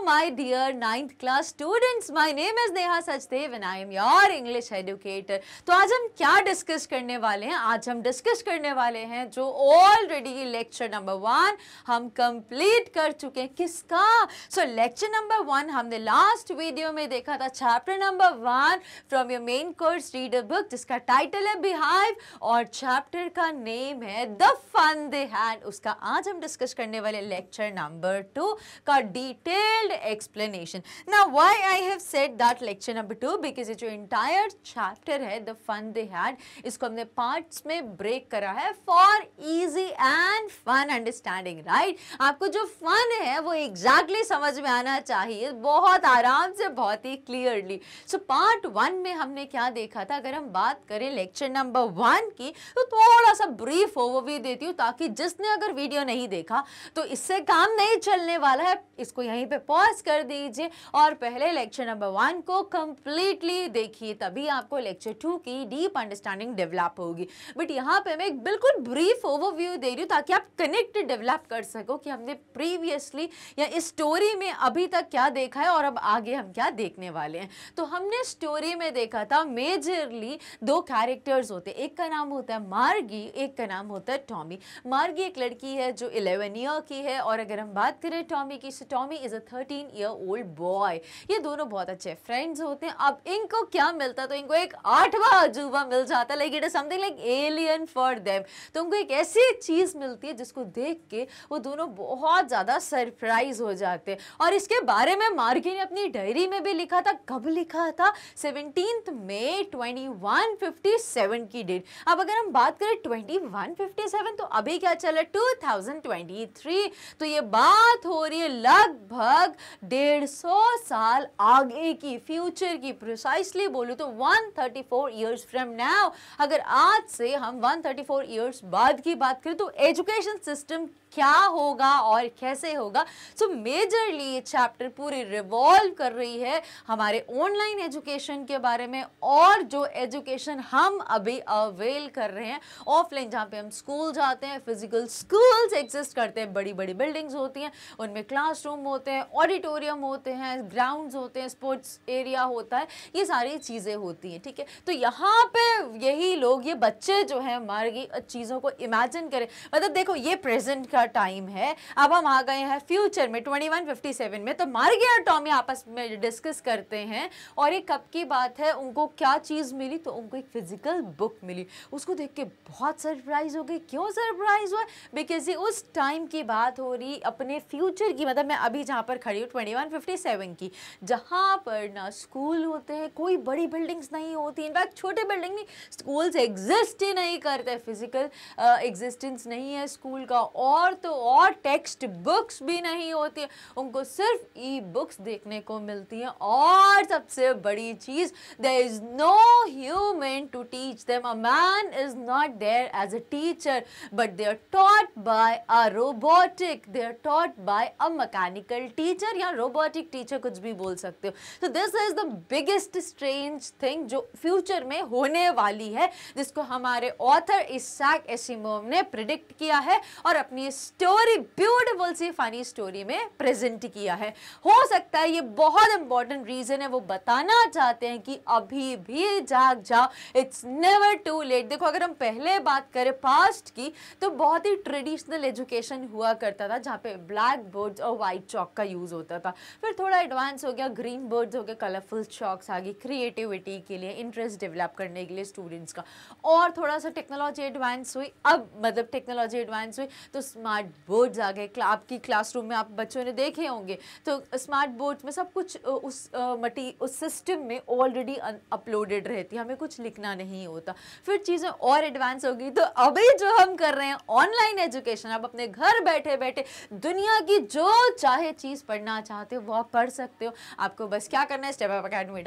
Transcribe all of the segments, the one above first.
my dear 9th class students, my name is Neha Sachdev and I am your English educator. तो आज हम क्या discuss करने वाले हैं? आज हम डिस्कस करने वाले हैं जो ऑलरेडी लेक्चर नंबर 1 हम कंप्लीट कर चुके हैं. किसका? सो लेक्चर नंबर 1 हमने लास्ट वीडियो में देखा था chapter number 1 from your main course reader book, जिसका टाइटल है बिहाइव और चैप्टर का नेम है द फन दे हैड. उसका आज हम डिस्कस करने वाले लेक्चर नंबर 2 का detailed explanation. Now why I have said that lecture number 2, because ये जो इंटायर चैप्टर है द फन दे हैड, इसको हमने पार्ट्स में ब्रेक करा है for easy and fun understanding. Right, आपको जो फन है वो एग्जैक्टली समझ में आना चाहिए, बहुत आराम से, बहुत ही क्लियरली. सो पार्ट 1 में हमने क्या देखा था? अगर हम बात करें लेक्चर नंबर 1 की तो थोड़ा सा ब्रीफ ओवरव्यू देती हूँ, ताकि जिसने अगर वीडियो नहीं देखा तो इससे काम नहीं चलने वाला है. इसको यहीं पे पॉज कर दीजिए और पहले लेक्चर नंबर 1 को कंप्लीटली देखिए, तभी आपको लेक्चर 2 की डीप अंडरस्टैंडिंग डेवलप होगी. बट यहाँ पे मैं एक बिल्कुल ब्रीफ ओवरव्यू दे रही हूँ ताकि आप कनेक्ट डेवलप कर सको कि हमने प्रीवियसली या इस स्टोरी में अभी तक क्या देखा है और अब आगे हम क्या देखने वाले हैं. तो हमने स्टोरी में देखा था मेजरली 2 कैरेक्टर्स होते हैं. एक का नाम होता है मार्गी, एक का नाम होता है टॉमी. मार्गी एक लड़की है जो 11 ईयर की है, और अगर हम बात करें टॉमी की, Tommy is a 13 year old boy. ये दोनों बहुत अच्छे फ्रेंड्स होते हैं. अब इनको क्या मिलता, तो इनको एक 8वां अजूबा मिल जाता है. Like it is something like alien for them. तो उनको एक ऐसी चीज मिलती है जिसको देख के वो दोनों बहुत ज्यादा सरप्राइज हो जाते हैं. और इसके बारे में मार्गी ने अपनी डायरी में भी लिखा था. कब लिखा था? 17 मई 2157 की डेट. अब अगर हम बात करें 2157, तो अभी क्या चल रहा है? 2023. तो ये बात हो रही है लगभग 150 साल आगे की, फ्यूचर की. प्रिसाइसली बोलूं तो 134 इयर्स फ्रॉम नाउ. अगर आज से हम 134 इयर्स बाद की बात करें तो एजुकेशन सिस्टम क्या होगा और कैसे होगा. सो मेजरली ये चैप्टर पूरी रिवॉल्व कर रही है हमारे ऑनलाइन एजुकेशन के बारे में, और जो एजुकेशन हम अभी अवेल कर रहे हैं ऑफलाइन, जहाँ पे हम स्कूल जाते हैं. फिजिकल स्कूल्स एग्जिस्ट करते हैं, बड़ी बड़ी बिल्डिंग्स होती हैं, उनमें क्लासरूम होते हैं, ऑडिटोरियम होते हैं, ग्राउंड्स होते हैं, स्पोर्ट्स एरिया होता है, ये सारी चीज़ें होती हैं. ठीक है, तो यहाँ पे यही लोग, ये बच्चे जो हैं मार्गी, चीज़ों को इमेजिन करें. मतलब देखो, ये प्रेजेंट का टाइम है, अब हम आ गए हैं फ्यूचर में 2157 में. तो मार्गी और टॉमी आपस में डिस्कस करते हैं, और ये कब की बात है, उनको क्या चीज़ मिली? तो उनको एक फिजिकल बुक मिली. उसको देख के बहुत सरप्राइज हो गई. क्यों सरप्राइज हुआ? बिकॉज ये उस टाइम की बात हो रही, अपने फ्यूचर की. मतलब मैं अभी जहाँ पर खड़ी हूँ 2157 की, जहाँ पर ना स्कूल होते हैं, कोई बड़ी बिल्डिंग्स नहीं होती, इनफैक्ट छोटे बिल्डिंग नहीं, स्कूल्स एग्जिस्ट ही नहीं करते, फिजिकल एग्जिस्टेंस नहीं है स्कूल का, और तो और टेक्स्ट बुक्स भी नहीं होती है. उनको सिर्फ ई बुक्स देखने को मिलती हैं, और सबसे बड़ी चीज, there is no human to teach them. A man is not there as a teacher, but they are taught by a robotic, they are taught by a mechanical teacher, या robotic teacher, कुछ भी बोल सकते हो. तो this is the biggest strange thing जो future में होने वाली है, जिसको हमारे ऑथर इसैक एसिमोव ने प्रिडिक्ट किया है और अपनी स्टोरी, ब्यूटीफुल सी फनी स्टोरी में प्रेजेंट किया है. हो सकता है ये बहुत इंपॉर्टेंट रीजन है, वो बताना चाहते हैं कि अभी भी जाग जाओ, इट्स नेवर टू लेट. देखो, अगर हम पहले बात करें पास्ट की, तो बहुत ही ट्रेडिशनल एजुकेशन हुआ करता था, जहाँ पे ब्लैक बोर्ड्स और वाइट चॉक का यूज होता था. फिर थोड़ा एडवांस हो गया, ग्रीन बोर्ड्स हो गए, कलरफुल चॉक्स आ गई, क्रिएटिविटी के लिए, इंटरेस्ट डेवलप करने के लिए स्टूडेंट्स का. और थोड़ा सा टेक्नोलॉजी एडवांस हुई, अब मतलब टेक्नोलॉजी एडवांस हुई तो स्मार्ट बोर्ड्स आ गए. आपकी क्लासरूम में आप बच्चों ने देखे होंगे, तो स्मार्ट बोर्ड्स में सब कुछ उस सिस्टम में ऑलरेडी अपलोडेड रहती है, हमें कुछ लिखना नहीं होता. फिर चीज़ें और एडवांस हो गई. तो अभी जो हम कर रहे हैं ऑनलाइन एजुकेशन, आप अपने घर बैठे बैठे दुनिया की जो चाहे चीज़ पढ़ना चाहते हो वो आप पढ़ सकते हो. आपको बस क्या करना है, step up academy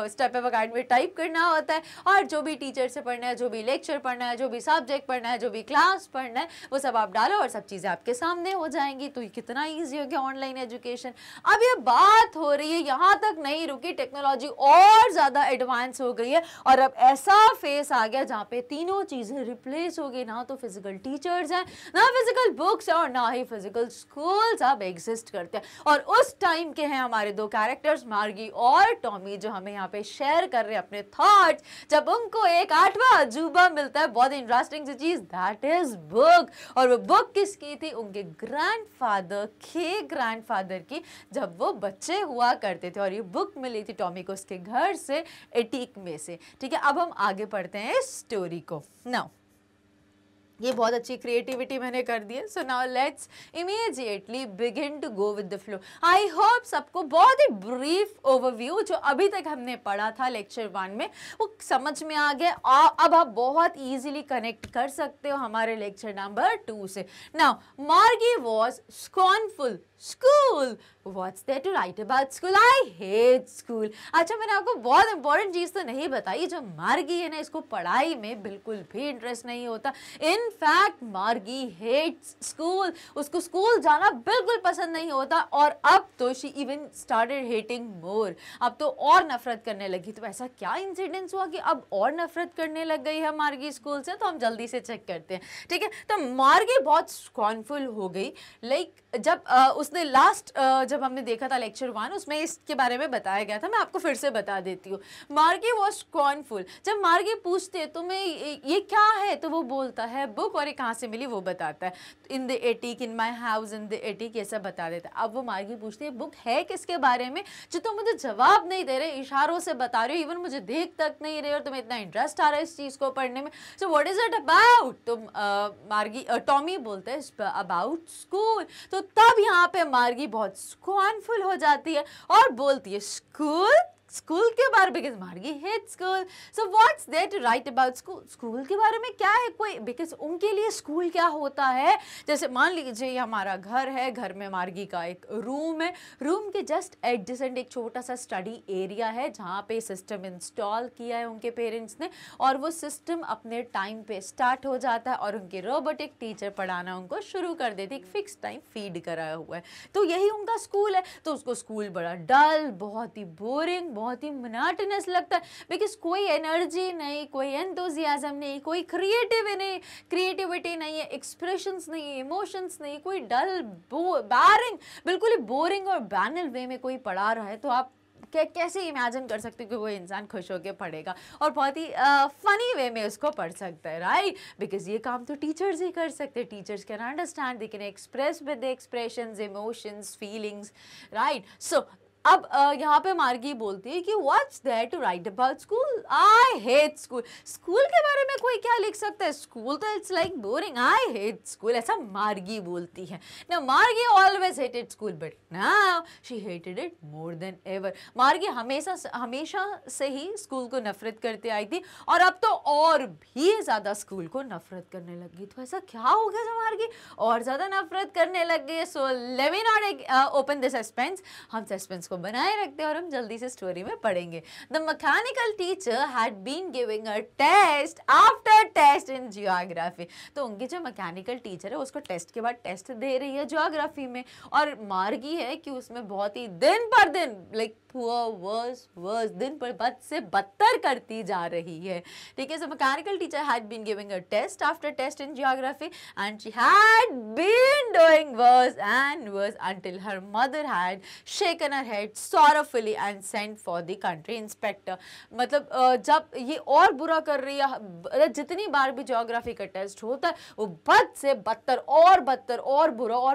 step up academy type करना होता है, और जो भी टीचर से पढ़ना है, जो भी लेक्चर पढ़ना है, जो भी सब्जेक्ट पढ़ना है, जो भी क्लास पढ़ना है, वो सब आप डालो और सब चीज़ें आपके सामने हो जाएंगी, तो ये कितना ईजी हो गया ऑनलाइन एजुकेशन। अब ये बात हो रही है, यहाँ तक नहीं रुकी, टेक्नोलॉजी और ज़्यादा एडवांस हो गई है और अब ऐसा फेस आ गया जहाँ पे तीनों चीज़ें रिप्लेस हो गई। ना तो फिजिकल टीचर्स हैं, ना फिजिकल बुक्स है और ना ही फिजिकल स्कूल्स अब एग्जिस्ट करते हैं। और उस टाइम के हैं हमारे दो कैरेक्टर्स मार्गी और टॉमी, जो हमें यहाँ पे शेयर कर रहे हैं अपने थॉट्स, जब उनको एक 8वां अजूबा मिलता है, बहुत इंटरेस्टिंग सी चीज, दैट इज बुक। और वो बुक किसकी थी? उनके ग्रैंडफादर के ग्रैंडफादर की, जब वो बच्चे हुआ करते थे। और ये बुक मिली थी टॉमी को उसके घर से, एटीक में से। ठीक है, अब हम आगे पढ़ते हैं इस स्टोरी को। नाउ ये बहुत अच्छी क्रिएटिविटी मैंने कर दी है। So now let's immediately begin to go with the flow. I hope सबको बहुत ही ब्रीफ ओवरव्यू जो अभी तक हमने पढ़ा था लेक्चर 1 में वो समझ में आ गया। अब आप बहुत इजीली कनेक्ट कर सकते हो हमारे लेक्चर नंबर 2 से। Now Margie was scornful school, what's there to write about school, I hate school. अच्छा, मैंने आपको बहुत इंपॉर्टेंट चीज तो नहीं बताई, जो मार्गी है ना, इसको पढ़ाई में बिल्कुल भी इंटरेस्ट नहीं होता। इन फैक्ट मार्गी हेट्स स्कूल, उसको स्कूल जाना बिल्कुल पसंद नहीं होता। और अब तो शी इवन स्टार्टेड हेटिंग मोर, अब तो और नफरत करने लगी। तो ऐसा क्या इंसिडेंस हुआ कि अब और नफरत करने लग गई है मार्गी स्कूल से? तो हम जल्दी से चेक करते हैं। ठीक है, तो मार्गी बहुत स्कॉर्नफुल हो गई। लाइक जब उसने लास्ट जब हमने देखा था लेक्चर 1, उसमें इसके बारे में बताया गया था, मैं आपको फिर से बता देती हूँ। मार्गी वॉज स्कॉर्नफुल। जब मार्गी पूछते है तो मैं ये क्या है, तो वो बोलता है बुक, और ये कहाँ से मिली वो बताता है, in the attic, in my house in the attic, ये सब बता देता है। अब वो मार्गी पूछती है बुक है किसके बारे में, जो तुम मुझे जवाब नहीं दे रहे, इशारों से बता रहे हो, इवन मुझे देख तक नहीं रहे, और तुम्हें इतना इंटरेस्ट आ रहा है इस चीज़ को पढ़ने में। So what is it about? तो मार्गी टॉमी बोलता है अबाउट स्कूल। तो तब यहाँ पे मार्गी बहुत स्कॉर्नफुल हो जाती है और बोलती है स्कूल, स्कूल के बारे में, because Margie hate school. So what's there to write about school, school के बारे में क्या है कोई, बिकॉज उनके लिए स्कूल क्या होता है, जैसे मान लीजिए ये हमारा घर है, घर में मार्गी का एक रूम है, रूम के जस्ट एडजेसेंट एक छोटा सा स्टडी एरिया है जहाँ पे सिस्टम इंस्टॉल किया है उनके पेरेंट्स ने, और वो सिस्टम अपने टाइम पे स्टार्ट हो जाता है और उनके रोबोटिक टीचर पढ़ाना उनको शुरू कर देती, एक फिक्स टाइम फीड कराया हुआ है। तो यही उनका स्कूल है। तो उसको स्कूल बड़ा डल, बहुत ही बोरिंग, बहुत ही मोनोटोनस लगता है, बिकॉज कोई एनर्जी नहीं, कोई एंथुसियाज्म नहीं, कोई क्रिएटिविटी नहीं है, एक्सप्रेशंस नहीं है, इमोशंस नहीं, कोई डल बोरिंग, बिल्कुल ही बोरिंग और बैनल वे में कोई पढ़ा रहा है। तो आप कैसे इमेजिन कर सकते हो कि वो इंसान खुश होकर पढ़ेगा और बहुत ही फनी वे में उसको पढ़ सकता है, राइट? बिकॉज ये काम तो टीचर्स ही कर सकते हैं। Teachers can understand, they can express with the expressions, emotions, feelings, right? So अब यहाँ पे मार्गी बोलती है कि what's there to write about school, I hate school. School के बारे में कोई क्या लिख सकता है? स्कूल तो it's like boring, I hate school, ऐसा मार्गी बोलती है ना। मार्गी always hated school but now she hated it more than ever. मार्गी हमेशा से ही स्कूल को नफरत करते आई थी और अब तो और भी ज़्यादा स्कूल को नफरत करने लगी। तो ऐसा क्या हो गया जो मार्गी और ज़्यादा नफरत करने लग गई? So let me not open the suspense, हम सस्पेंस को बनाए रखते हैं और हम जल्दी से स्टोरी में पढ़ेंगे। The mechanical teacher had been giving a test after test in geography. तो उनकी जो मैकेनिकल टीचर है उसको टेस्ट के बाद टेस्ट दे रही है जियोग्राफी में, और मार्गी है कि उसमें बहुत ही दिन पर दिन लाइक वर्स दिन पर बद से बदतर करती जा रही है। ठीक है, so mechanical teacher had been giving a test after test in geography and she had been doing worse and worse until her mother had shaken her head sorrowfully and sent for the country inspector। मतलब जब ये और बुरा कर रही है, जितनी बार भी ज्योग्राफी का टेस्ट होता है वो बद से बदतर और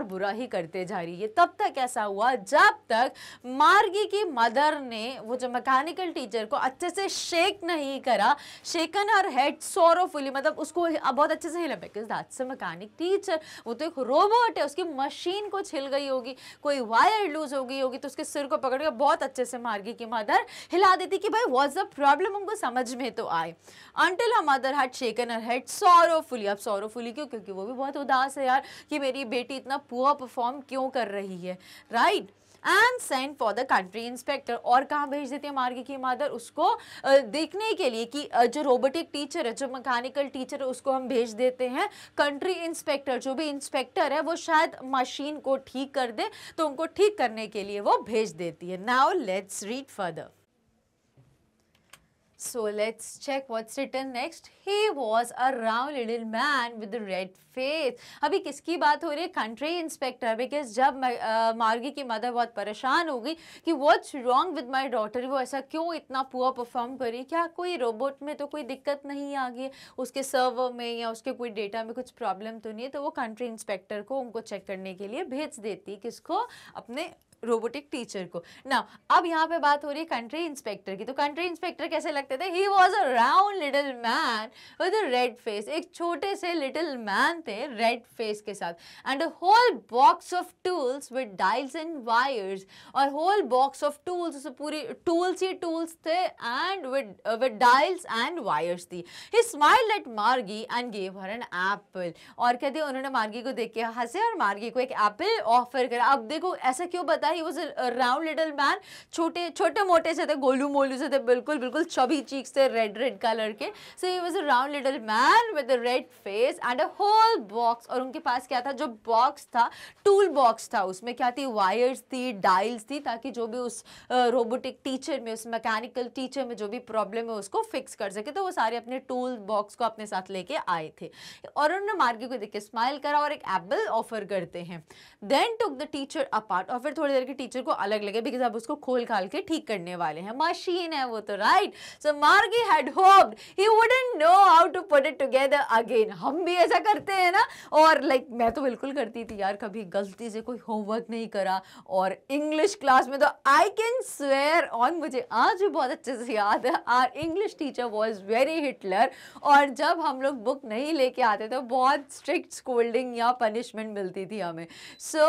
बुरा ही करते जा रही है। तब तक ऐसा हुआ जब तक मार्गी की मदर ने वो जो मैकेनिकल टीचर को अच्छे से शेक नहीं करा, शेकन हर हेड सोरोफुली, मतलब उसको बहुत अच्छे से हिला, because that's a mechanic teacher, वो तो एक रोबोट है, उसकी मशीन कुछ हिल गई होगी, कोई वायर लूज हो गई होगी, तो उसके सिर को पकड़ के बहुत अच्छे से मार्गी की मदर हिला देती कि भाई व्हाट्स द प्रॉब्लम, उनको समझ में तो आए। Until her mother had shaken her head sorrowfully। अब sorrowfully क्यों? क्योंकि वो भी बहुत उदास है यार कि मेरी बेटी इतना पुअर परफॉर्म क्यों कर रही है, right? And send for the country inspector. और कहाँ भेज देती है मार्गी की मदर? उसको देखने के लिए कि जो रोबोटिक टीचर है, जो मैकेनिकल टीचर है, उसको हम भेज देते हैं कंट्री इंस्पेक्टर। जो भी इंस्पेक्टर है वो शायद मशीन को ठीक कर दे, तो उनको ठीक करने के लिए वो भेज देती है। Now let's read further. So let's check what's written next. He was a round little man with a red face. अभी किसकी बात हो रही है? Country inspector. बिकॉज जब मार्गी की मदर बहुत परेशान हो गई कि what's wrong with my daughter, वो ऐसा क्यों इतना पुअर परफॉर्म करी, क्या कोई रोबोट में तो कोई दिक्कत नहीं आ गई, उसके सर्वर में या उसके कोई डेटा में कुछ प्रॉब्लम तो नहीं है, तो वो कंट्री इंस्पेक्टर को उनको चेक करने के लिए भेज देती। किसको? अपने रोबोटिक टीचर को। ना अब यहाँ पे बात हो रही है कंट्री इंस्पेक्टर की। तो कंट्री इंस्पेक्टर कैसे लगते थे? He was a round little man with a red face. एक छोटे से लिटिल मैन थे रेड फेस के साथ। And a whole box of tools with dials and wires. और होल बॉक्स ऑफ टूल्स, उसे पूरी टूल्स ही टूल्स थे and with dials and wires थी। He smiled at Margie and gave her an apple. और कहते उन्होंने मार्गी को देख के हंसे और मार्गी को एक एप्पल ऑफर करा। अब देखो ऐसा क्यों बता, ही was a round little man, छोटे छोटे मोटे से थे, गोलू मोलू से थे, बिल्कुल बिल्कुल चबी चीक्स थे, रेड रेड कलर के। So he was a round little man with a red face and a whole box. और उनके पास क्या था? जो बॉक्स था, टूल बॉक्स था, उसमें क्या थी? वायर्स थी, डायल्स थी, ताकि जो भी उस रोबोटिक टीचर में, उस मैकेनिकल टीचर में जो भी प्रॉब्लम है उसको फिक्स कर सके। तो वो सारे अपने टूल बॉक्स को अपने साथ लेके आए थे। और उन्होंने मार्गी को देख के स्माइल करा और एक एप्पल ऑफर करते हैं। Then took the teacher apart. और फिर थोड़ी देर के टीचर को अलग लगे, बिकॉज अब उसको खोल खाल के ठीक करने वाले हैं, मशीन है वो तो, right. So Margie had hoped he wouldn't know how to put it together again. हम भी ऐसा करते हैं ना, और लाइक मैं तो बिल्कुल करती थी यार, कभी गलती से कोई होमवर्क नहीं करा और इंग्लिश क्लास में तो आई कैन स्वेयर ऑन, मुझे आज भी बहुत अच्छे से याद है, our English teacher was very Hitler. और जब हम लोग बुक नहीं लेके आते तो बहुत स्ट्रिक्ट स्कोल्डिंग या पनिशमेंट मिलती थी हमें। So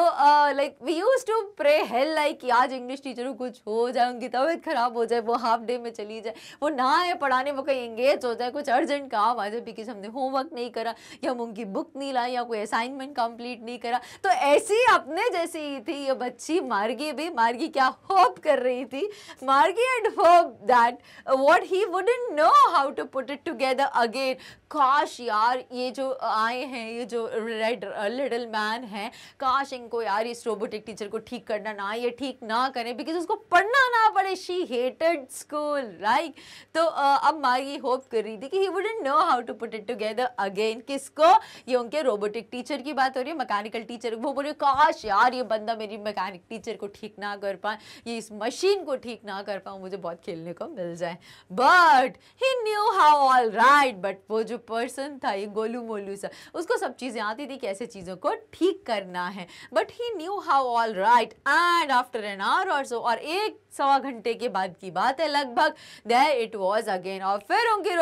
like we used to pray hell like कि आज इंग्लिश टीचर को कुछ हो जाए, उनकी तबीयत खराब हो जाए, वो हाफ डे में चली जाए, वो ना आए पढ़ाने, वो कहीं एंगेज हो जाए, कुछ अर्जेंट काम आ जाए बिकॉज हमने होमवर्क नहीं करा या हम उनकी बुक नहीं लाई या कोई असाइनमेंट कंप्लीट नहीं करा। तो ऐसी अपने जैसी ही थी ये बच्ची मार्गी भी। मार्गी क्या होप कर रही थी? Margie had hope that what he wouldn't know how to put it together again. काश यार ये जो आए हैं, ये जो रेड लिटिल मैन है, काश इनको यार इस रोबोटिक टीचर को ठीक करना ना, ये ठीक ना करें बिकॉज उसको पढ़ना ना पड़े। She hated school, right. तो अब मार्गी होप कर रही थी कि he wouldn't know how to put it together again. किसको? ये उनके रोबोटिक टीचर की बात हो रही है, मैकेनिकल टीचर। वो बोले काश यार ये बंदा मेरी मैकेनिक टीचर को ठीक ना कर पाए, ये इस मशीन को ठीक ना कर पाऊँ, मुझे बहुत खेलने को मिल जाए। But he knew how all right. But वो जो पर्सन था, ये गोलू मोलू सा, उसको सब चीज़ें आती थी, कैसे चीज़ों को ठीक करना है। But he knew how all right and after an hour और सो, और 1-1.25 घंटे के बाद की बात है लगभग, देयर इट वाज अगेन। और फिर उनकी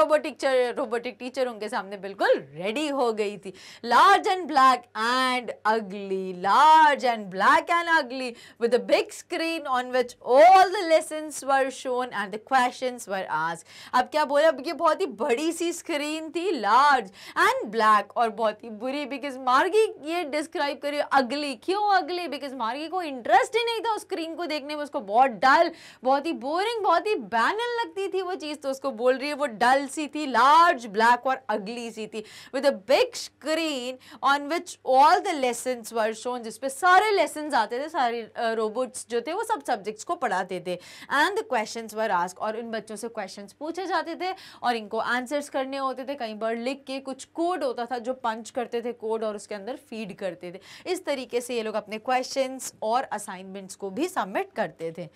रोबोटिक टीचर उनके सामने बिल्कुल रेडी हो गई थी। लार्ज एंड ब्लैक एंड अगली, लार्ज एंड ब्लैक एंड अगली with a big screen on which all the lessons were shown and the questions were asked. अब क्या बोला? अब ये बहुत ही बड़ी सी स्क्रीन थी, लार्ज एंड ब्लैक, और बहुत ही बुरी, बिकॉज मार्गी ये डिस्क्राइब करी अगली। क्यों अगली? बिकॉज मार्गी को इंटरेस्ट ही नहीं था उस स्क्रीन को देखने में, उसको बहुत डल, बहुत ही बोरिंग, बहुत ही बैनल लगती थी वो चीज। तो उसको बोल रही है वो डल सी थी, लार्ज, ब्लैक और अगली सी थी, with a big screen on which all the lessons were shown, जिसपे सारे लेसन्स आते थे, सारे रोबोट्स जो थे वो सब सब्जेक्ट्स को पढ़ाते थे। And the questions were asked, और इन बच्चों से क्वेश्चंस पूछे जाते थे और इनको आंसर्स करने होते थे, कई बार लिख के, कुछ कोड होता था जो पंच करते थे कोड और उसके अंदर फीड करते थे। इस तरीके से ये लोग अपने क्वेश्चंस और असाइनमेंट्स को भी सबमिट करते थे।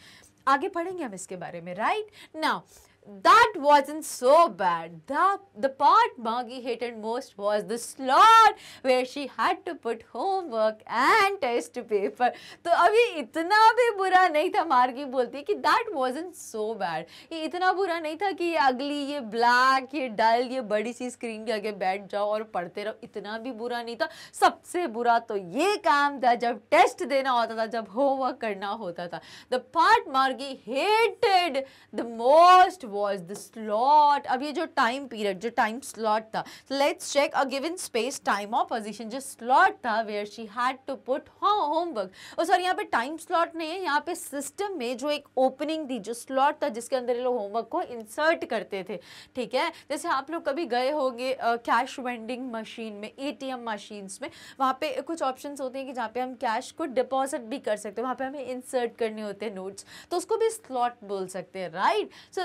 आगे पढ़ेंगे हम इसके बारे में, right now. That wasn't so bad. The part Margie hated most was the slot where she had to put homework and test paper. तो अभी इतना भी बुरा नहीं था, मार्गी बोलती कि that wasn't so bad. ये इतना बुरा नहीं था कि ये अगली, ये ब्लैक, ये डल, ये बड़ी सी स्क्रीन के आगे बैठ जाओ और पढ़ते रहो, इतना भी बुरा नहीं था। सबसे बुरा तो ये काम था जब टेस्ट देना होता था, जब होमवर्क करना होता था। The part Margie hated the most was the slot? अब ये जो टाइम पीरियड, जो टाइम स्लॉट था, let's check a given space, time और पोजीशन, जो स्लॉट था where she had to put homework. और सॉरी, यहाँ पे टाइम स्लॉट नहीं है, यहाँ पे सिस्टम में जो एक ओपनिंग थी, जो स्लॉट था जिसके अंदर ये लोग होमवर्क को इंसर्ट करते थे, ठीक है। जैसे आप लोग कभी गए होंगे कैश वेंडिंग मशीन में, एटीएम मशीन्स में, वहाँ पे कुछ ऑप्शंस होते हैं कि जहाँ पे हम कैश को डिपॉजिट भी कर सकते हैं, वहाँ पे हमें इंसर्ट करने होते हैं नोट्स, तो उसको भी स्लॉट बोल सकते हैं, right. So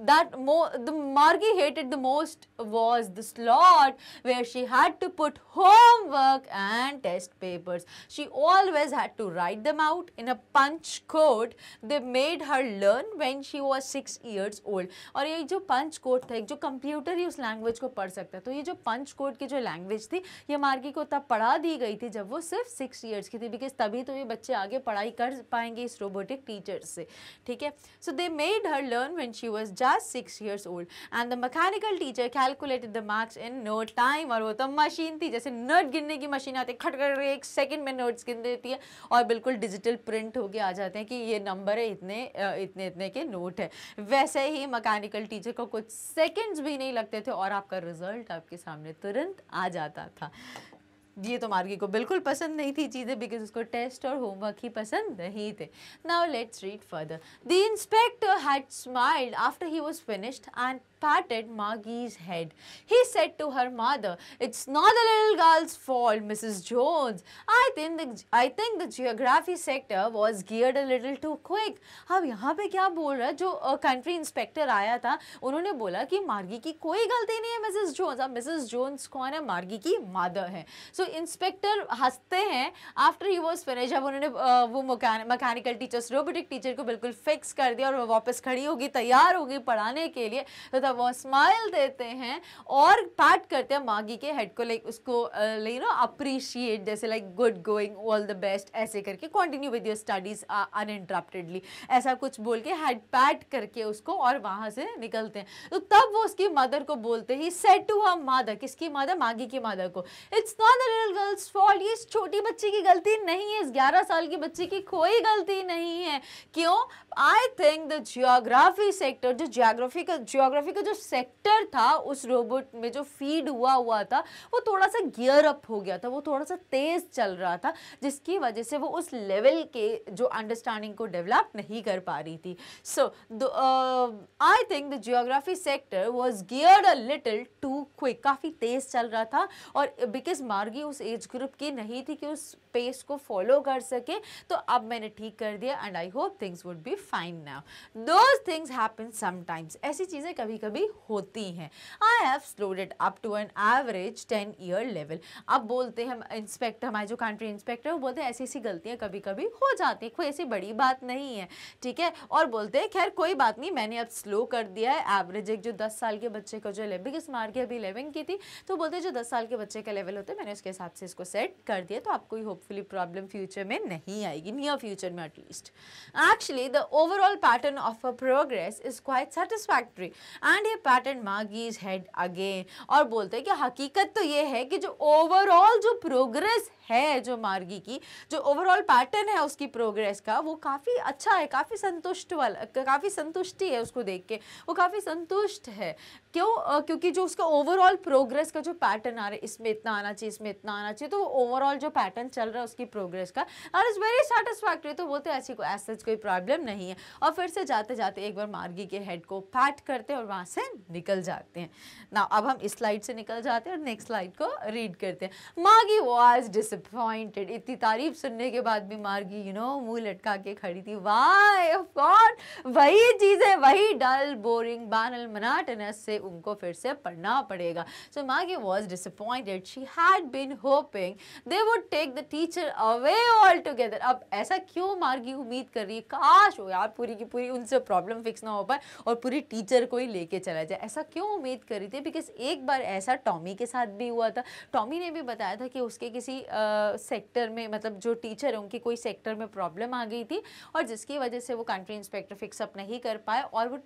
that the Margie hated the most was the slot where she had to put homework and test papers. She always had to write them out in a punch code they made her learn when she was 6 years old। और ये जो पंच code था, एक जो computer ही उस language को पढ़ सकता है, तो ये जो पंच कोड की जो लैंग्वेज थी, ये मार्गी को तब पढ़ा दी गई थी जब वो सिर्फ 6 years की थी, बिकॉज तभी तो ये बच्चे आगे पढ़ाई कर पाएंगे इस रोबोटिक टीचर से, ठीक है। So they made her learn when she was just 6 years old and the mechanical teacher calculated the marks in no time. और वो तो मशीन थी, जैसे नोट गिनने की मशीन आती है, खट कर 1 सेकंड में नोट्स गिन देती है और बिल्कुल डिजिटल प्रिंट होके आ जाते हैं कि ये नंबर है, इतने इतने इतने के नोट है। वैसे ही मैकेनिकल टीचर को कुछ सेकंड्स भी नहीं लगते थे और आपका रिजल्ट आपके सामने तुरंत आ जाता था। ये तो मार्गी को बिल्कुल पसंद नहीं थी चीज़ें, बिकॉज उसको टेस्ट और होमवर्क ही पसंद नहीं थे। Now let's read further. The inspector had smiled after he was finished and patted Margie's head. He said to her mother, "It's not the little girl's fault, Mrs. Jones. I think the geography sector was geared a little too quick." अब यहाँ पे क्या बोल रहा है, जो country inspector आया था, उन्होंने बोला कि मार्गी की कोई गलती नहीं है मिसेस जोन्स। अब मिसेस जोन्स कौन है? मार्गी की मदर है। सो इंस्पेक्टर हंसते हैं आफ्टर ही वाज फिनिश, जब उन्होंने वो मैकेनिकल टीचर्स, रोबोटिक टीचर को बिल्कुल फिक्स कर दिया और वो वापस खड़ी होगी, तैयार होगी पढ़ाने के लिए, तो वो स्माइल देते हैं और पैट करते हैं मार्गी के हेड को, लाइक उसको अप्रिशिएट, जैसे like good going, all the best, ऐसे करके continue with your studies uninterruptedly, ऐसा कुछ बोल के हेड पैट करके उसको और वहां से निकलते हैं। तो तब वो उसकी मदर को बोलते he said to her mother, किसकी मदर? मार्गी की मदर को, it's not the little girl's fault, ये इस छोटी बच्ची की गलती नहीं है, इस 11 साल की बच्ची की कोई गलती नहीं है। क्यों? आई थिंक द जियोग्राफी सेक्टर, जो जियोग्राफी का जो सेक्टर था उस रोबोट में जो फीड हुआ था, वो थोड़ा सा गियर अप हो गया था, वो थोड़ा सा तेज चल रहा था, जिसकी वजह से वो उस लेवल के जो अंडरस्टैंडिंग को डेवलप नहीं कर पा रही थी। So I think the geography sector was geared a little too quick, काफ़ी तेज चल रहा था, और बिकॉज मार्गी उस एज ग्रुप की नहीं थी कि उस पेस को फॉलो कर सके, तो अब मैंने ठीक कर दिया and I hope things would be fine now. Those things happen sometimes, ऐसी चीज़ें कभी कभी होती हैं। I have slowed it up to an average 10 year level. अब बोलते हैं इंस्पेक्टर, हमारे जो कंट्री इंस्पेक्टर, वो बोलते हैं ऐसी ऐसी गलतियां कभी कभी हो जाती हैं, कोई ऐसी बड़ी बात नहीं है, ठीक है। और बोलते हैं खैर कोई बात नहीं, मैंने अब स्लो कर दिया है एवरेज, एक जो 10 साल के बच्चे का जो लेवल, बिकॉज मार्गी अभी 11 की थी, तो बोलते हैं जो 10 साल के बच्चे का लेवल होता है, मैंने उसके हिसाब से इसको सेट कर दिया, तो आपको होपफुली प्रॉब्लम फ्यूचर में नहीं आएगी, नियर फ्यूचर में at least. Actually the overall pattern of a progress is quite satisfactory and ये पैटर्न मार्गीज हेड अगेन। और बोलते हैं कि हकीकत तो ये है कि जो ओवरऑल जो प्रोग्रेस है, जो मार्गी की जो ओवरऑल पैटर्न है उसकी प्रोग्रेस का, वो काफ़ी अच्छा है, काफ़ी संतुष्टि है उसको देख के, वो काफ़ी संतुष्ट है। क्यों? क्योंकि जो उसका ओवरऑल प्रोग्रेस का जो पैटर्न आ रहा है, इसमें इतना आना चाहिए, इसमें इतना आना चाहिए, तो ओवरऑल जो पैटर्न चल रहा है उसकी प्रोग्रेस का, और इज़ वेरी सेटिस्फैक्टरी। तो बोलते हैं ऐसी कोई प्रॉब्लम नहीं है। और फिर से जाते जाते एक बार मार्गी के हेड को पैट करते हैं और वहाँ से निकल जाते हैं। ना अब हम इस स्लाइड से निकल जाते हैं और नेक्स्ट स्लाइड को रीड करते हैं। मार्गी वाज डिसअपॉइंटेड, इतनी तारीफ सुनने के बाद भी मार्गी मुंह लटका के खड़ी थी। व्हाई? ऑफ कोर्स वही चीज़ें, वही डल, बोरिंग, बैनल, मोनोटोनस से उनको फिर से पढ़ना पड़ेगा। So Margie was disappointed, she had been hoping they would take the teacher away all together. अब ऐसा क्यों मार्गी उम्मीद कर रही है, काश हो यार पूरी की पूरी उनसे प्रॉब्लम फिक्स ना हो पाए और पूरी टीचर को ही लेके चला जाए, ऐसा क्यों उम्मीद कर रही थी? बिकॉज एक बार ऐसा टॉमी के साथ भी हुआ था। टॉमी ने भी बताया था कि उसके किसी सेक्टर में, मतलब जो टीचर है उनकी कोई सेक्टर में प्रॉब्लम आ गई थी और जिसकी वजह से वो कंट्री इंस्पेक्टर फिक्स अप नहीं कर पाए और वो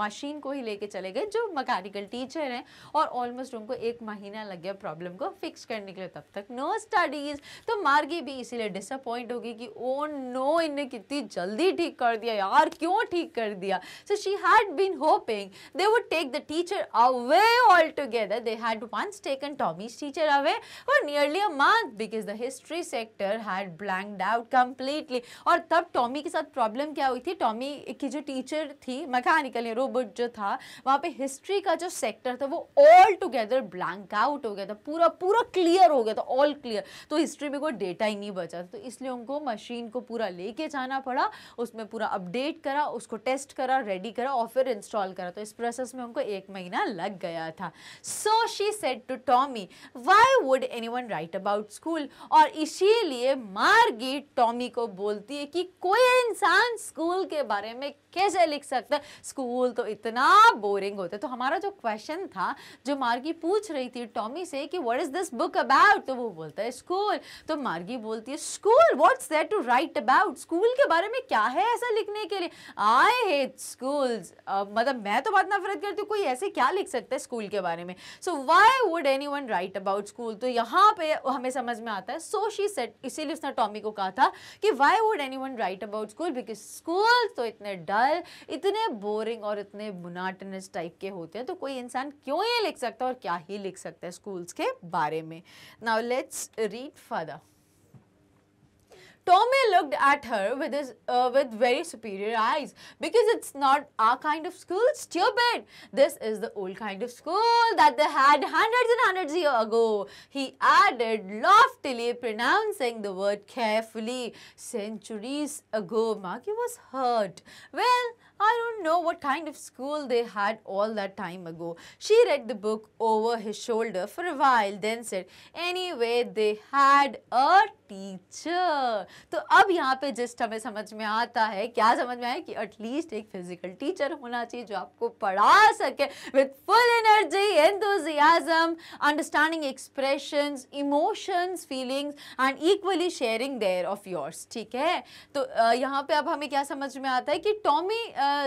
मशीन को ही लेके चले गए जो मैकेनिकल टीचर हैं और ऑलमोस्ट उनको 1 महीना लग गया प्रॉब्लम को फिक्स करने के लिए। तब तक नो स्टडीज। तो मार्गी भी इसीलिए डिसअपॉइंट होगी कि ओ नो, इन्हें कितनी जल्दी ठीक कर दिया यार, क्यों ठीक कर दिया। So she had been hoping they would take the teacher away all together. They had once taken Tommy's teacher away for nearly a month because the history sector had blanked out completely. और तब Tommy के साथ problem क्या हुई थी, Tommy की जो teacher थी मैकेनिकल रोबोट जो था, वहाँ पे हिस्ट्री का जो सेक्टर था वो ऑल टुगेदर ब्लैंक आउट हो गया था, पूरा पूरा क्लियर हो गया था, ऑल क्लियर। तो हिस्ट्री में कोई डेटा ही नहीं बचा था, तो इसलिए उनको मशीन को पूरा लेके जाना पड़ा, उसमें पूरा अपडेट करा, उसको टेस्ट करा, रेडी करा और फिर इंस्टॉल करा। तो इस प्रोसेस में उनको 1 महीना लग गया था। So she said to Tommy, why would anyone write about school. और इसीलिए मार्गी टॉमी को बोलती है कि कोई इंसान स्कूल के बारे में कैसे लिख सकता है, स्कूल तो इतना बोरिंग होता है। तो हमारा जो क्वेश्चन था, जो मार्गी पूछ रही थी टॉमी से कि what is this book about, तो वो बोलता है स्कूल। तो मार्गी बोलती है school, what's there to write about, school के बारे में क्या है ऐसा लिखने के लिए, आई हेट स्कूल्स। मतलब मैं तो बात नफरत करती हूँ, कोई ऐसे क्या लिख सकता है स्कूल के बारे में। So why would anyone write about school. तो यहाँ पे हमें समझ में आता है सो शी सेड, इसीलिए उसने टॉमी को कहा था कि why would anyone write about school because school तो इतने इतने बोरिंग और इतने मोनोटोनस टाइप के होते हैं, तो कोई इंसान क्यों ये लिख सकता है और क्या ही लिख सकता है स्कूल्स के बारे में। Now let's read further. Tommy looked at her with very superior eyes because it's not our kind of school, stupid. This is the old kind of school that they had hundreds and hundreds of years ago. He added loftily, pronouncing the word carefully. Centuries ago. Margie was hurt. Well, I don't know what kind of school they had all that time ago. She read the book over his shoulder for a while, then said, anyway, they had a teacher. तो अब यहाँ पे just हमें समझ में आता है, क्या समझ में आया कि एटलीस्ट एक फिजिकल टीचर होना चाहिए जो आपको पढ़ा सके with full energy, enthusiasm, understanding expressions, emotions, feelings and equally sharing their of yours. ठीक है, तो यहाँ पे अब हमें क्या समझ में आता है कि टॉमी,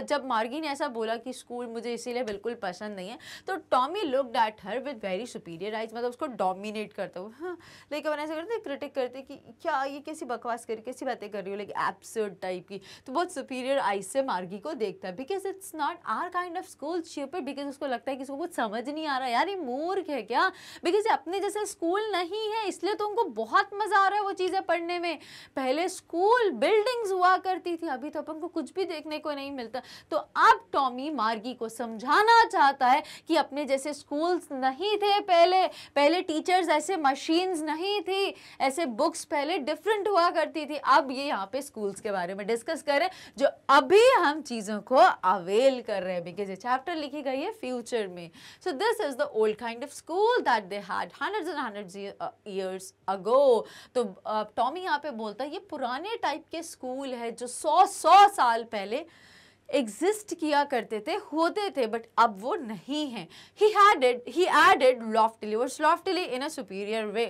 जब मार्गी ने ऐसा बोला कि स्कूल मुझे इसीलिए बिल्कुल पसंद नहीं है, तो Tommy looked at her with very superior eyes, मतलब उसको डोमिनेट करता हुआ। हाँ, लेकिन वो ऐसा करते, क्रिटिक करते कि क्या ये कैसी बकवास कर, कैसी बातें कर रही हो, लाइक एब्सर्ड टाइप की। तो बहुत सुपीरियर आइज से मार्गी को देखता है because it's not our kind of school, stupid, because उसको लगता है कि उसको कुछ समझ नहीं आ रहा, यार ये मूर्ख है क्या, बिकॉज अपने जैसे स्कूल नहीं है, इसलिए तो उनको बहुत मजा आ रहा है वो चीज़ें पढ़ने में। पहले स्कूल बिल्डिंग्स हुआ करती थी, अभी तो अपन को कुछ भी देखने को नहीं मिलता। तो अब टॉमी मार्गी को समझाना चाहता है कि अपने जैसे स्कूल्स नहीं थे पहले टीचर्स ऐसे मशीन्स नहीं थी, ऐसे बुक्स पहले डिफरेंट हुआ करती थी। अब ये यहाँ पे स्कूल्स के बारे में डिस्कस करें जो अभी हम चीज़ों को अवेल कर रहे हैं, बिकॉज ये चैप्टर लिखी गई है फ्यूचर में। So this is the old kind of school that they had hundreds and hundreds years ago. तो टॉमी यहाँ पे बोलता है ये पुराने टाइप के स्कूल है जो 100 साल पहले एग्जिस्ट किया करते थे, होते थे, बट अब वो नहीं है। he added loftily, was loftily in a superior way,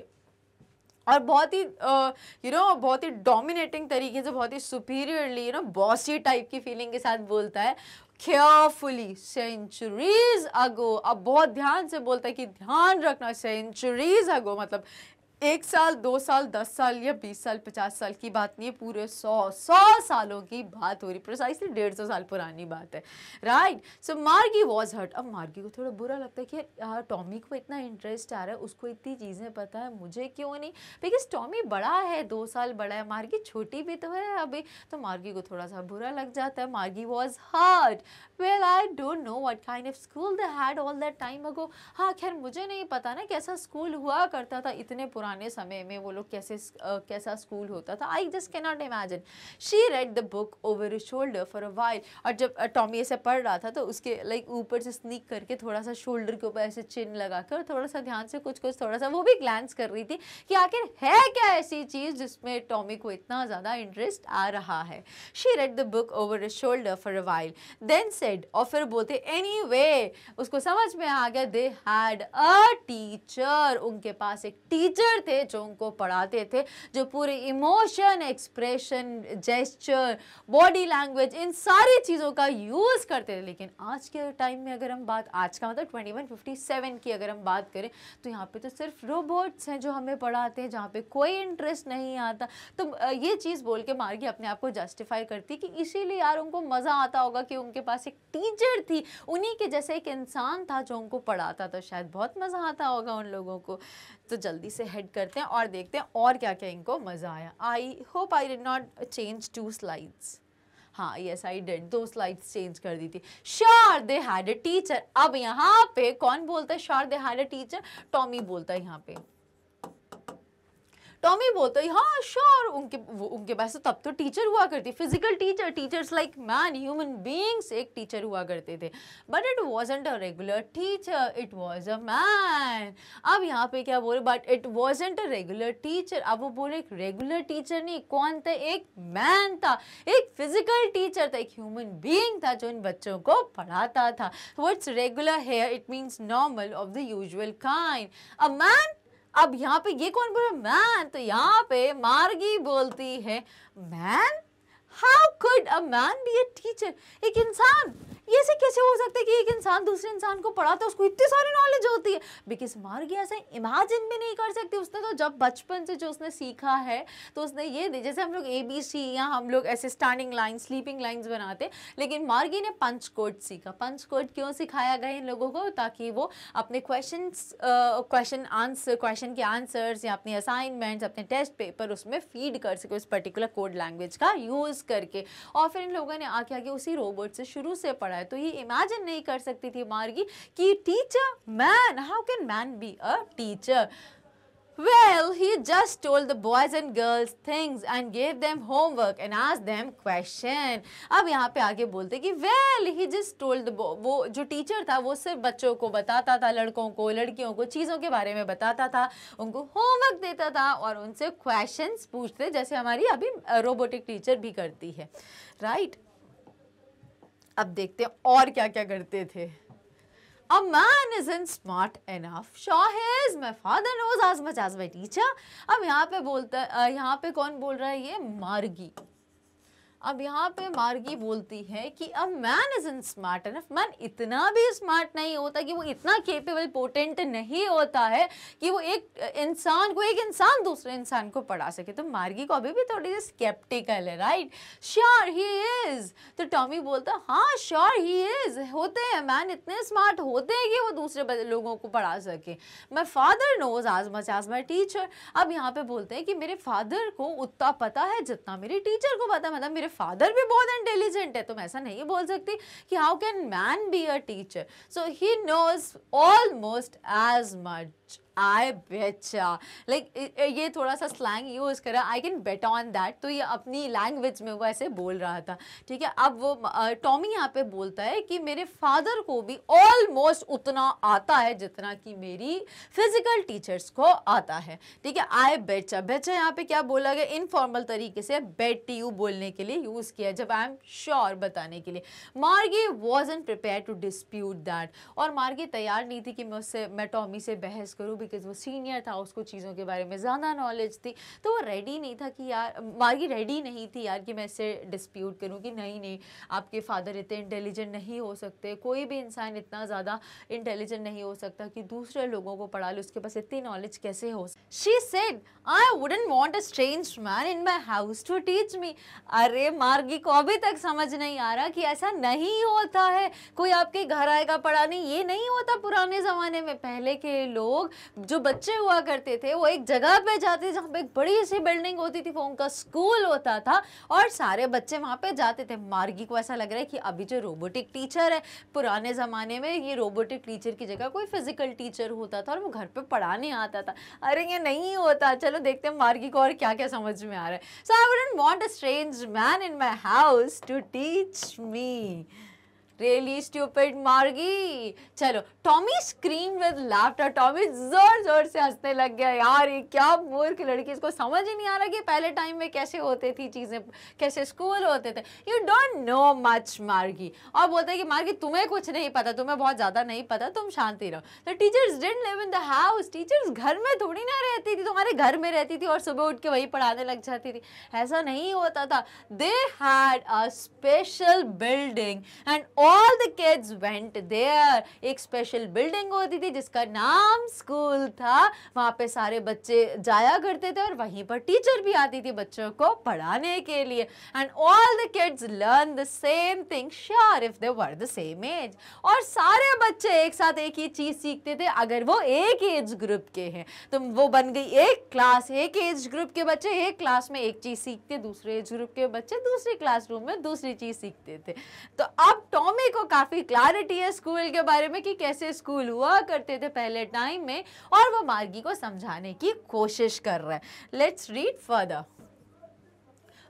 और बहुत ही बहुत ही डोमिनेटिंग तरीके से, बहुत ही सुपीरियरली बॉसी टाइप की फीलिंग के साथ बोलता है। केयरफुली, सेंचुरीज अगो, अब बहुत ध्यान से बोलता है कि ध्यान रखना, सेंचुरीज अगो मतलब 1 साल, 2 साल, 10 साल या 20 साल, 50 साल की बात नहीं है, पूरे 100 सालों की बात हो रही, प्रिसाइसली 150 साल पुरानी बात है, राइट। सो मार्गी वॉज हर्ट। अब मार्गी को थोड़ा बुरा लगता है कि यार टॉमी को इतना इंटरेस्ट आ रहा है, उसको इतनी चीज़ें पता है, मुझे क्यों नहीं, बिकॉज टॉमी बड़ा है, 2 साल बड़ा है, मार्गी छोटी भी तो है अभी, तो मार्गी को थोड़ा सा बुरा लग जाता है। Margie was hurt. Well I don't know what kind of school they had all that time ago. हाँ खैर मुझे नहीं पता ना कैसा स्कूल हुआ करता था इतने पुराने समय में, वो लोग कैसा स्कूल होता था, I just can not imagine. She read the book over his shoulder for a while, और जब टॉमी ऐसे पढ़ रहा था तो उसके लाइक ऊपर से स्नीक करके थोड़ा सा शोल्डर के ऊपर ऐसे चिन लगाकर थोड़ा सा ध्यान से कुछ थोड़ा सा वो भी ग्लैंस कर रही थी कि आखिर है क्या ऐसी चीज़ जिसमें टॉमी को इतना ज़्यादा इंटरेस्ट आ रहा है। She read the book over his shoulder for a while then said, और फिर बोलते एनीवे, उसको समझ में आ गया, दे हैड अ टीचर, उनके पास एक टीचर थे जो उनको पढ़ाते थे, जो पूरे emotion, expression, gesture, body language, इन सारी चीज़ों का यूज़ करते थे। लेकिन आज के टाइम में अगर हम बात, आज का मतलब 2157 की अगर हम बात करें, तो यहाँ पे तो सिर्फ रोबोट्स हैं जो हमें पढ़ाते हैं, जहाँ पे कोई इंटरेस्ट नहीं आता। तो ये चीज़ बोल के मार्गी अपने आप को जस्टिफाई करती कि इसीलिए यार उनको मज़ा आता होगा कि उनके पास एक टीचर थी, उन्हीं के जैसे एक इंसान था जो उनको पढ़ाता, तो शायद बहुत मज़ा आता होगा उन लोगों को। तो जल्दी से हेड करते हैं और देखते हैं और क्या क्या इनको मज़ा आया। I hope I did not change 2 slides. हाँ, yes I did, 2 slides change कर दी थी। Sure they had a teacher. अब यहाँ पे कौन बोलता है sure they had a teacher? Tommy बोलता है यहाँ पे। टॉमी बोलता है हाँ श्योर, उनके पास तब तो टीचर हुआ करती, physical teacher, teachers like man, human beings एक टीचर हुआ करते थे, but it wasn't a regular teacher, it was a man. अब यहाँ पे क्या बोले, but it wasn't a regular teacher. अब वो बोले एक रेगुलर टीचर नहीं, कौन था? एक मैन था, एक फिजिकल टीचर था, एक ह्यूमन बीइंग था जो इन बच्चों को पढ़ाता था। What's regular here? It means normal, of the usual kind. A man. अब यहाँ पे ये कौन बोल रहा है? मैन। तो यहाँ पे मार्गी बोलती है man, how could a man be a teacher? एक इंसान, ये से कैसे हो सकता है कि एक इंसान दूसरे इंसान को पढ़ाता है, उसको इतनी सारी नॉलेज होती है? बिकॉज मार्गी ऐसा इमेजिन भी नहीं कर सकती। उसने तो जब बचपन से जो उसने सीखा है, तो उसने ये, जैसे हम लोग ABC या हम लोग ऐसे स्टैंडिंग लाइन, स्लीपिंग लाइंस बनाते, लेकिन मार्गी ने पंच कोड सीखा। पंच कोड क्यों सिखाया गया इन लोगों को? ताकि वो अपने क्वेश्चन के आंसर्स या अपने असाइनमेंट्स, अपने टेस्ट पेपर उसमें फीड कर सके उस पर्टिकुलर कोड लैंग्वेज का यूज़ करके। और फिर इन लोगों ने आके आगे उसी रोबोट से शुरू से पढ़ा है। तो ये इमेजिन नहीं कर सकती थी मार्गी कि teacher, man, how can man be a teacher? Well, he just told the boys and girls things and gave them homework and asked them question. अब यहाँ पे आगे बोलते कि well, he just told the वो जो टीचर था वो सिर्फ बच्चों को बताता था, लड़कों को, लड़कियों को चीज़ों के बारे में बताता था, उनको होमवर्क देता था और उनसे क्वेश्चंस पूछते, जैसे हमारी अभी रोबोटिक टीचर भी करती है, राइट? अब देखते हैं और क्या क्या करते थे। A man isn't smart enough. Sure he is. My father knows as much as my teacher. अब यहाँ पे बोलता है, यहाँ पे कौन बोल रहा है? ये मार्गी। अब यहाँ पे मार्गी बोलती है कि a man isn't smart enough. Man इतना भी स्मार्ट नहीं होता, कि वो इतना केपेबल, पोटेंट नहीं होता है कि वो एक इंसान दूसरे इंसान को पढ़ा सके। तो मार्गी को अभी भी थोड़ी सी स्केप्टिकल है, राइट? Sure he is. तो टॉमी बोलता है हाँ श्योर ही इज़, होते हैं मैन इतने स्मार्ट होते हैं कि वो दूसरे लोगों को पढ़ा सके। My father knows as much as my teacher. अब यहाँ पे बोलते हैं कि मेरे फादर को उतना पता है जितना मेरे टीचर को पता है, मतलब मेरे फादर भी बहुत इंटेलिजेंट है। तो मैं ऐसा नहीं बोल सकती कि how can man be a teacher? So he knows almost as much. I betcha, like ये थोड़ा सा स्लैंग यूज़ करा, I can bet on that. तो ये अपनी लैंग्वेज में वो ऐसे बोल रहा था, ठीक है। अब वो टॉमी यहाँ पे बोलता है कि मेरे फादर को भी ऑलमोस्ट उतना आता है जितना कि मेरी फिजिकल टीचर्स को आता है, ठीक है। आई बेचा, बेचा यहाँ पे क्या बोला गया? इनफॉर्मल तरीके से बेट यू बोलने के लिए यूज़ किया, जब आई एम श्योर बताने के लिए। Margie wasn't prepared to dispute that. और मार्गी तैयार नहीं थी कि मैं टॉमी से बहस करूँ, बिकॉज वो सीनियर था, उसको चीज़ों के बारे में ज़्यादा नॉलेज थी। तो वो रेडी नहीं था कि यार, मार्गी रेडी नहीं थी यार कि मैं इससे डिस्प्यूट करूं कि नहीं आपके फादर इतने इंटेलिजेंट नहीं हो सकते, कोई भी इंसान इतना ज़्यादा इंटेलिजेंट नहीं हो सकता कि दूसरे लोगों को पढ़ा ले, उसके पास इतनी नॉलेज कैसे हो। She said I wouldn't want a strange man in my house to teach me. अरे मार्गी को अभी तक समझ नहीं आ रहा कि ऐसा नहीं होता है, कोई आपके घर आएगा पढ़ाने, ये नहीं होता। पुराने ज़माने में पहले के लोग जो बच्चे हुआ करते थे वो एक जगह पे जाते जहाँ पे एक बड़ी सी बिल्डिंग होती थी, वो उनका स्कूल होता था और सारे बच्चे वहाँ पे जाते थे। मार्गी को ऐसा लग रहा है कि अभी जो रोबोटिक टीचर है, पुराने ज़माने में ये रोबोटिक टीचर की जगह कोई फिजिकल टीचर होता था और वो घर पे पढ़ाने आता था। अरे ये नहीं होता। चलो देखते हैं मार्गी को और क्या क्या समझ में आ रहा है। So I wouldn't want a strange man in my house to teach me. Really stupid Margie. चलो, Tommy scream with laughter. Tommy जोर जोर से हंसने लग गया। यार ये क्या मूर्ख लड़की, इसको समझ ही नहीं आ रहा कि पहले टाइम में कैसे होते थी चीजें, कैसे स्कूल होते थे। यू डोंट नो मच मार्गी। और बोलते हैं कि मार्गी तुम्हें कुछ नहीं पता, तुम्हें बहुत ज्यादा नहीं पता, तुम शांति रहो। तो teachers didn't live in the house. Teachers घर में थोड़ी ना रहती थी, तुम्हारे घर में रहती थी और सुबह उठ के वही पढ़ाने लग जाती थी। ऐसा नहीं होता था। They had a special building and all the kids went there. एक स्पेशल बिल्डिंग होती थी जिसका नाम स्कूल था। वहां पे सारे बच्चे जाया करते थे और वहीं पर टीचर भी आती थी बच्चों को पढ़ाने के लिए। And all the kids learn the same thing sure if they were the same age. और सारे बच्चे एक साथ एक ही चीज सीखते थे अगर वो एक एज ग्रुप के हैं। तो वो बन गई एक क्लास। एक एज ग्रुप के बच्चे एक क्लास में एक चीज सीखते, दूसरे एज ग्रुप के बच्चे दूसरी क्लासरूम में दूसरी चीज सीखते थे। तो अब टॉमी को काफी क्लैरिटी है स्कूल के बारे में कि कैसे स्कूल हुआ करते थे पहले टाइम में, और वो मार्गी को समझाने की कोशिश कर रहा है। Let's read further.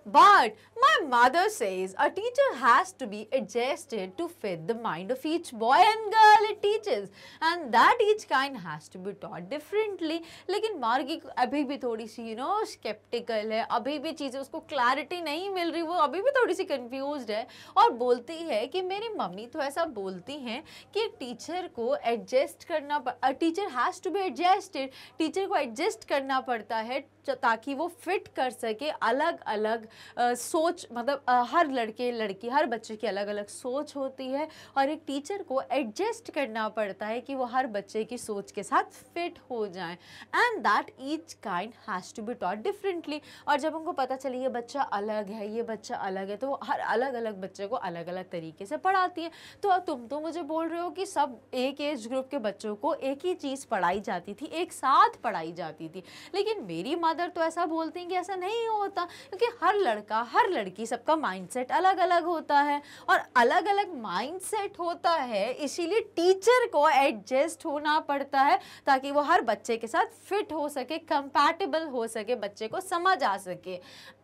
But my mother says a teacher has to be adjusted to fit the mind of each boy and girl it teaches, and that each kind has to be taught differently. लेकिन मार्गी अभी भी थोड़ी सी sceptical है, अभी भी चीज़ें उसको क्लैरिटी नहीं मिल रही, वो अभी भी थोड़ी सी कंफ्यूज्ड है और बोलती है कि मेरी मम्मी तो ऐसा बोलती हैं कि टीचर को एडजस्ट करना, teacher has to be adjusted, teacher को एडजस्ट करना पड़ता है ताकि वो फिट कर सके अलग अलग सोच। मतलब हर लड़के लड़की हर बच्चे की अलग अलग सोच होती है और एक टीचर को एडजस्ट करना पड़ता है कि वो हर बच्चे की सोच के साथ फिट हो जाए। And that each kind has to be taught differently. और जब उनको पता चले ये बच्चा अलग है, ये बच्चा अलग है, तो वो हर अलग अलग बच्चे को अलग अलग तरीके से पढ़ाती है। तो तुम तो मुझे बोल रहे हो कि सब एक एज ग्रुप के बच्चों को एक ही चीज़ पढ़ाई जाती थी, एक साथ पढ़ाई जाती थी, लेकिन मेरी मदर तो ऐसा बोलती हैं कि ऐसा नहीं होता, क्योंकि हर लड़का हर लड़की सबका माइंडसेट अलग अलग होता है और अलग अलग माइंडसेट होता है, इसीलिए टीचर को एडजस्ट होना पड़ता है ताकि वो हर बच्चे के साथ फिट हो सके, कंपैटिबल हो सके, बच्चे को समझ आ सके।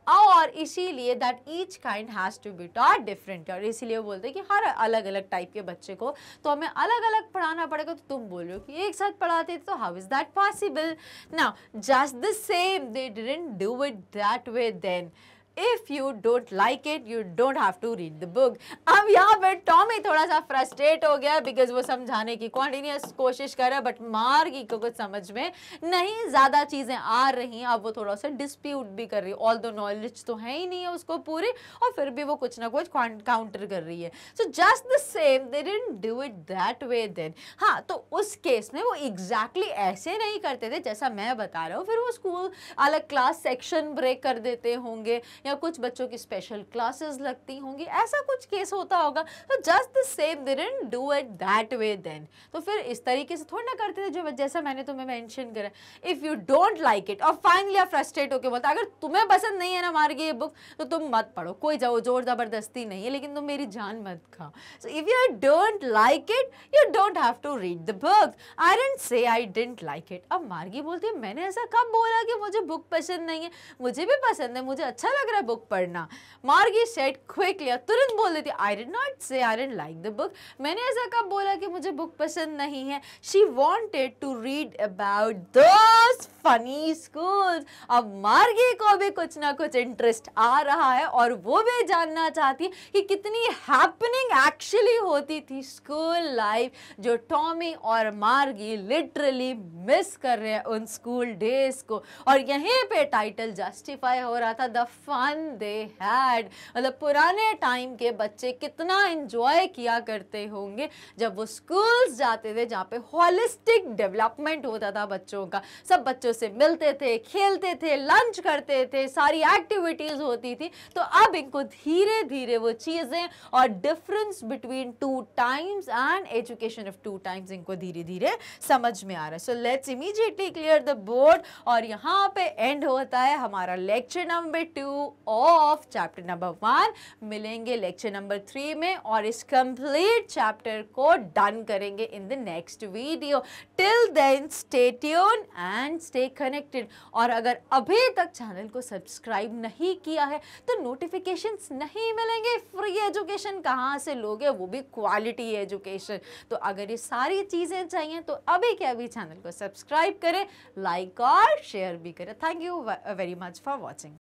और इसीलिए that each kind has to be taught different. और इसीलिए वो बोलते हैं कि हर अलग अलग टाइप के बच्चे को तो हमें अलग अलग पढ़ाना पड़ेगा। तो तुम बोल रहे हो कि एक साथ पढ़ाते तो how is that possible? Now just the same they didn't do it that way then. If you don't like it, you don't have to read the book. अब यहाँ पे टॉमी थोड़ा सा फ्रस्ट्रेट हो गया बिकॉज वो समझाने की कॉन्टिन्यूस कोशिश कर रहा है, बट मार्गी को कुछ समझ में नहीं ज़्यादा चीज़ें आ रही हैं। अब वो थोड़ा सा डिस्प्यूट भी कर रही है, ऑल दो नॉलेज तो है ही नहीं है उसको पूरी, और फिर भी वो कुछ ना कुछ काउंटर कर रही है। So just the same they didn't do it that way then. हाँ, तो उस केस में वो एग्जैक्टली ऐसे नहीं करते थे जैसा मैं बता रहा हूँ। फिर वो स्कूल अलग क्लास सेक्शन ब्रेक कर देते होंगे या कुछ बच्चों की स्पेशल क्लासेस लगती होंगी, ऐसा कुछ केस होता होगा। तो just the same they didn't do it that way then. तो फिर इस तरीके से थोड़ा ना करते थे जो जैसा मैंने तुम्हें मेंशन करा। If you don't like it, और फाइनली आप फ्रस्ट्रेट होकर बोलते अगर तुम्हें पसंद नहीं है ना मार्गी ये बुक तो तुम मत पढ़ो, कोई जाओ जोर जबरदस्ती नहीं है, लेकिन तुम मेरी जान मत खाओ। So if you don't like it you don't have to read the book. I didn't say I didn't like it. अब मार्गी बोलती है मैंने ऐसा कब बोला कि मुझे बुक पसंद नहीं है, मुझे भी पसंद है, मुझे अच्छा लग रहा है बुक पढ़ना। मार्गी सेड क्विकली, तुरंत बोल देती आई डिड नॉट से I didn't like the book. मैंने ऐसा कब बोला कि मुझे बुक पसंद नहीं है। She wanted to read about those funny schools. अब मार्गी को भी कुछ ना कुछ इंटरेस्ट आ रहा है और वो भी जानना चाहती है कि कितनी हैपनिंग एक्चुअली होती थी स्कूल लाइफ, जो टॉमी और मार्गी लिटरली मिस कर रहे हैं उन स्कूल डेज को। और यहीं पे टाइटल जस्टिफाई हो रहा था, द फन दे हैड। मतलब पुराने टाइम के बच्चे कितना एंजॉय किया करते होंगे जब वो स्कूल्स जाते थे जहाँ पे होलिस्टिक डेवलपमेंट होता था बच्चों का। सब बच्चों से मिलते थे, खेलते थे, लंच करते थे, सारी एक्टिविटीज होती थी। तो अब इनको धीरे धीरे वो चीजें और difference between two times and education of two times इनको धीरे धीरे समझ में आ रहा है। So let's immediately clear the board. और यहाँ पे एंड होता है हमारा lecture number 2 of chapter number 1। मिलेंगे लेक्चर नंबर 3 में और इस कंप्लीट चैप्टर को डन करेंगे in the next video. Till then stay tune and stay connected. और अगर अभी तक चैनल को सब्सक्राइब नहीं किया है तो नोटिफिकेशंस नहीं मिलेंगे। फ्री एजुकेशन कहाँ से लोगे, वो भी क्वालिटी एजुकेशन। तो अगर ये सारी चीज़ें चाहिए तो अभी के अभी चैनल को सब्सक्राइब करें, लाइक और शेयर भी करें। Thank you very much for watching.